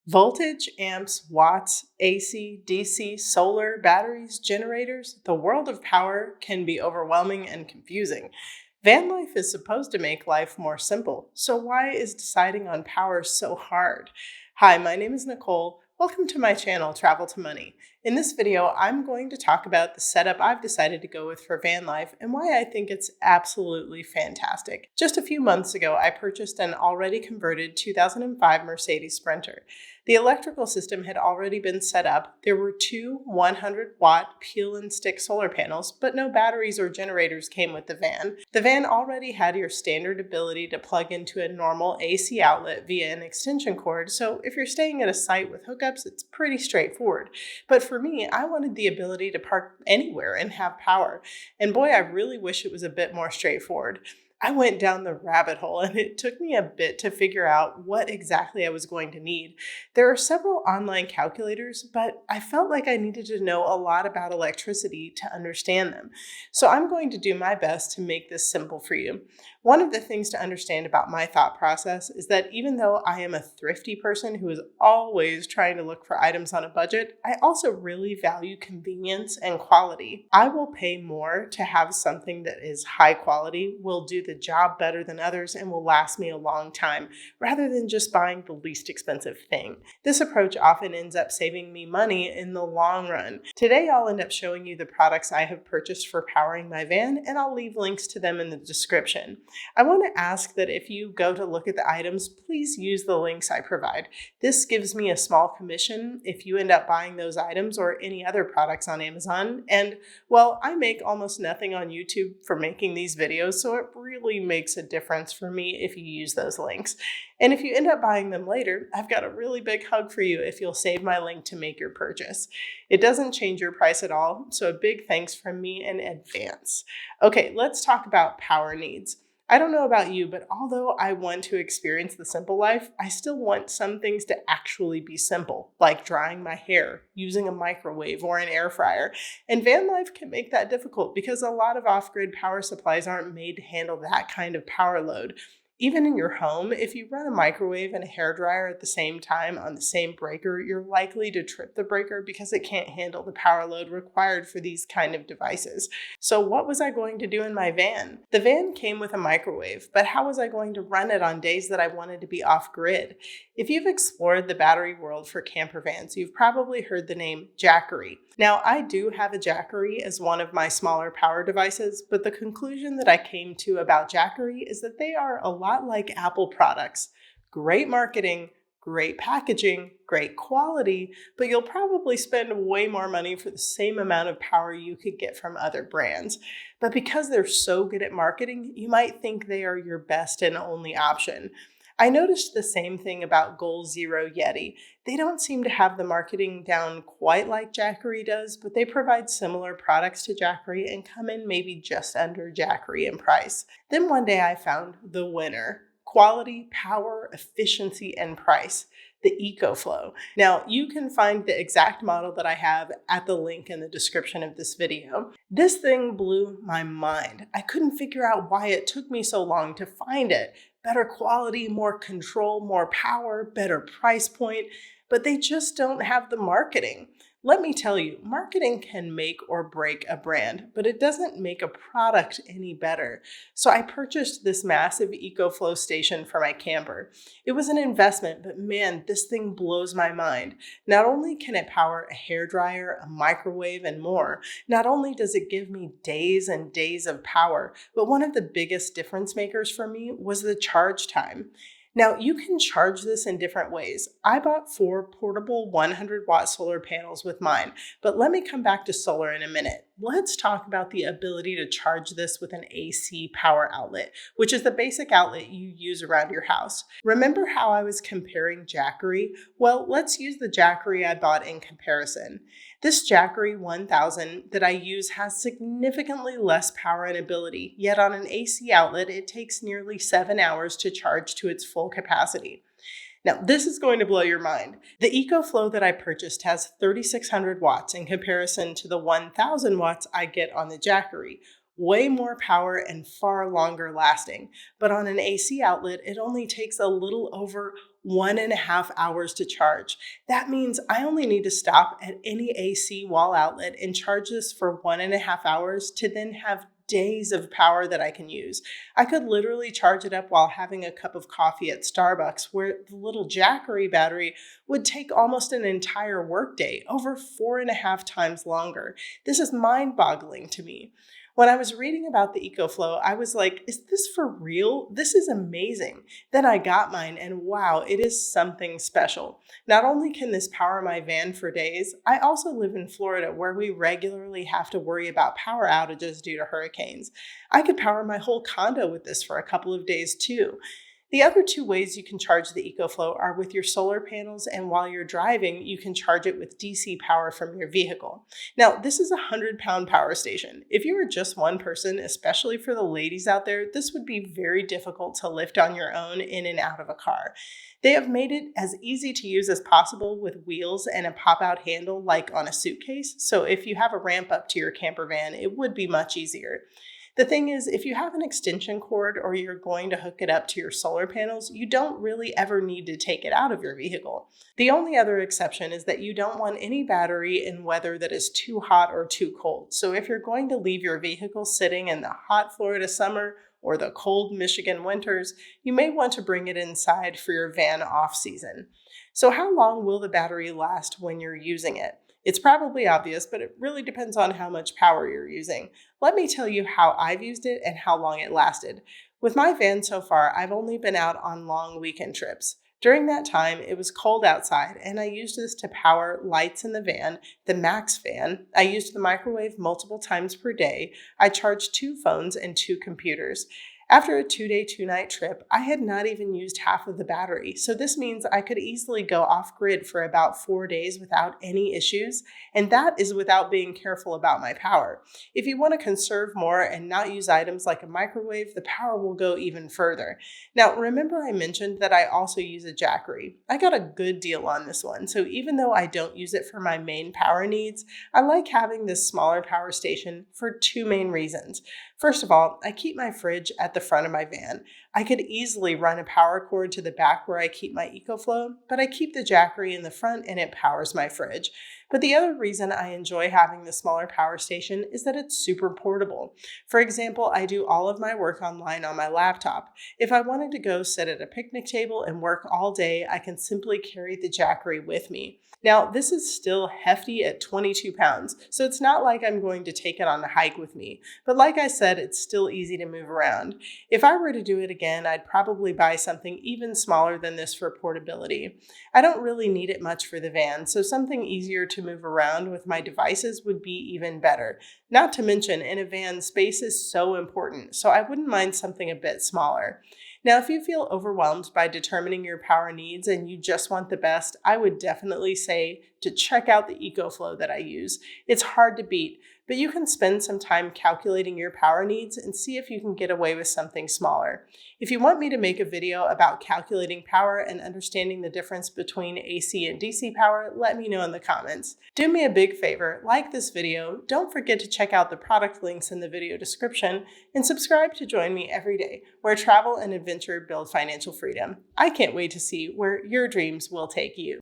Voltage, amps, watts, AC, DC, solar, batteries, generators, the world of power can be overwhelming and confusing. Van life is supposed to make life more simple, so why is deciding on power so hard? Hi, my name is Nicole. Welcome to my channel, Travel to Money. In this video, I'm going to talk about the setup I've decided to go with for van life and why I think it's absolutely fantastic. Just a few months ago, I purchased an already converted 2005 Mercedes Sprinter. The electrical system had already been set up. There were two 100-watt peel and stick solar panels, but no batteries or generators came with the van. The van already had your standard ability to plug into a normal AC outlet via an extension cord, so if you're staying at a site with hookups, it's pretty straightforward. But for me, I wanted the ability to park anywhere and have power. And boy, I really wish it was a bit more straightforward. I went down the rabbit hole and it took me a bit to figure out what exactly I was going to need. There are several online calculators, but I felt like I needed to know a lot about electricity to understand them. So I'm going to do my best to make this simple for you. One of the things to understand about my thought process is that even though I am a thrifty person who is always trying to look for items on a budget, I also really value convenience and quality. I will pay more to have something that is high quality, will do the job better than others, and will last me a long time, rather than just buying the least expensive thing. This approach often ends up saving me money in the long run. Today, I'll end up showing you the products I have purchased for powering my van, and I'll leave links to them in the description. I want to ask that if you go to look at the items, please use the links I provide. This gives me a small commission if you end up buying those items or any other products on Amazon. And, well, I make almost nothing on YouTube for making these videos, so it really makes a difference for me if you use those links. And if you end up buying them later, I've got a really big hug for you if you'll save my link to make your purchase. It doesn't change your price at all, so a big thanks from me in advance. Okay, let's talk about power needs. I don't know about you, but although I want to experience the simple life, I still want some things to actually be simple, like drying my hair, using a microwave or an air fryer. And van life can make that difficult because a lot of off-grid power supplies aren't made to handle that kind of power load. Even in your home, if you run a microwave and a hairdryer at the same time on the same breaker, you're likely to trip the breaker because it can't handle the power load required for these kind of devices. So what was I going to do in my van? The van came with a microwave, but how was I going to run it on days that I wanted to be off-grid? If you've explored the battery world for camper vans, you've probably heard the name Jackery. Now, I do have a Jackery as one of my smaller power devices, but the conclusion that I came to about Jackery is that they are a lot like Apple products. Great marketing, great packaging, great quality, but you'll probably spend way more money for the same amount of power you could get from other brands. But because they're so good at marketing, you might think they are your best and only option. I noticed the same thing about Goal Zero Yeti. They don't seem to have the marketing down quite like Jackery does, but they provide similar products to Jackery and come in maybe just under Jackery in price. Then one day I found the winner: quality, power, efficiency, and price. The Ecoflow. Now, you can find the exact model that I have at the link in the description of this video. This thing blew my mind. I couldn't figure out why it took me so long to find it. Better quality, more control, more power, better price point, but they just don't have the marketing. Let me tell you, marketing can make or break a brand, but it doesn't make a product any better. So I purchased this massive Ecoflow station for my camper. It was an investment, but man, this thing blows my mind. Not only can it power a hairdryer, a microwave, and more, not only does it give me days and days of power, but one of the biggest difference makers for me was the charge time. Now, you can charge this in different ways. I bought 4 portable 100-watt solar panels with mine, but let me come back to solar in a minute. Let's talk about the ability to charge this with an AC power outlet, which is the basic outlet you use around your house. Remember how I was comparing Jackery? Well, let's use the Jackery I bought in comparison. This Jackery 1000 that I use has significantly less power and ability, yet on an AC outlet, it takes nearly 7 hours to charge to its full capacity. Now, this is going to blow your mind. The Ecoflow that I purchased has 3,600 watts in comparison to the 1,000 watts I get on the Jackery. Way more power and far longer lasting. But on an AC outlet, it only takes a little over 1.5 hours to charge. That means I only need to stop at any AC wall outlet and charge this for 1.5 hours to then have days of power that I can use. I could literally charge it up while having a cup of coffee at Starbucks, where the little Jackery battery would take almost an entire workday, over 4.5 times longer. This is mind-boggling to me. When I was reading about the Ecoflow, I was like, is this for real? This is amazing. Then I got mine and wow, it is something special. Not only can this power my van for days, I also live in Florida where we regularly have to worry about power outages due to hurricanes. I could power my whole condo with this for a couple of days too. The other two ways you can charge the Ecoflow are with your solar panels, and while you're driving, you can charge it with DC power from your vehicle. Now, this is a 100-pound power station. If you are just one person, especially for the ladies out there, this would be very difficult to lift on your own in and out of a car. They have made it as easy to use as possible with wheels and a pop-out handle like on a suitcase, so if you have a ramp up to your camper van, it would be much easier. The thing is, if you have an extension cord or you're going to hook it up to your solar panels, you don't really ever need to take it out of your vehicle. The only other exception is that you don't want any battery in weather that is too hot or too cold. So if you're going to leave your vehicle sitting in the hot Florida summer or the cold Michigan winters, you may want to bring it inside for your van off season. So how long will the battery last when you're using it? It's probably obvious, but it really depends on how much power you're using. Let me tell you how I've used it and how long it lasted. With my van so far, I've only been out on long weekend trips. During that time, it was cold outside, and I used this to power lights in the van, the Max fan. I used the microwave multiple times per day. I charged 2 phones and 2 computers. After a 2-day, 2-night trip, I had not even used half of the battery, so this means I could easily go off-grid for about 4 days without any issues, and that is without being careful about my power. If you want to conserve more and not use items like a microwave, the power will go even further. Now, remember I mentioned that I also use a Jackery. I got a good deal on this one, so even though I don't use it for my main power needs, I like having this smaller power station for 2 main reasons. First of all, I keep my fridge at the front of my van. I could easily run a power cord to the back where I keep my Ecoflow, but I keep the Jackery in the front and it powers my fridge. But the other reason I enjoy having the smaller power station is that it's super portable. For example, I do all of my work online on my laptop. If I wanted to go sit at a picnic table and work all day, I can simply carry the Jackery with me. Now, this is still hefty at 22 pounds, so it's not like I'm going to take it on a hike with me. But like I said, it's still easy to move around. If I were to do it again, I'd probably buy something even smaller than this for portability. I don't really need it much for the van, so something easier to move around with my devices would be even better. Not to mention, in a van, space is so important, so I wouldn't mind something a bit smaller. Now, if you feel overwhelmed by determining your power needs and you just want the best, I would definitely say to check out the Ecoflow that I use. It's hard to beat, but you can spend some time calculating your power needs and see if you can get away with something smaller. If you want me to make a video about calculating power and understanding the difference between AC and DC power, let me know in the comments. Do me a big favor, like this video, don't forget to check out the product links in the video description, and subscribe to join me every day, where travel and adventure build financial freedom. I can't wait to see where your dreams will take you.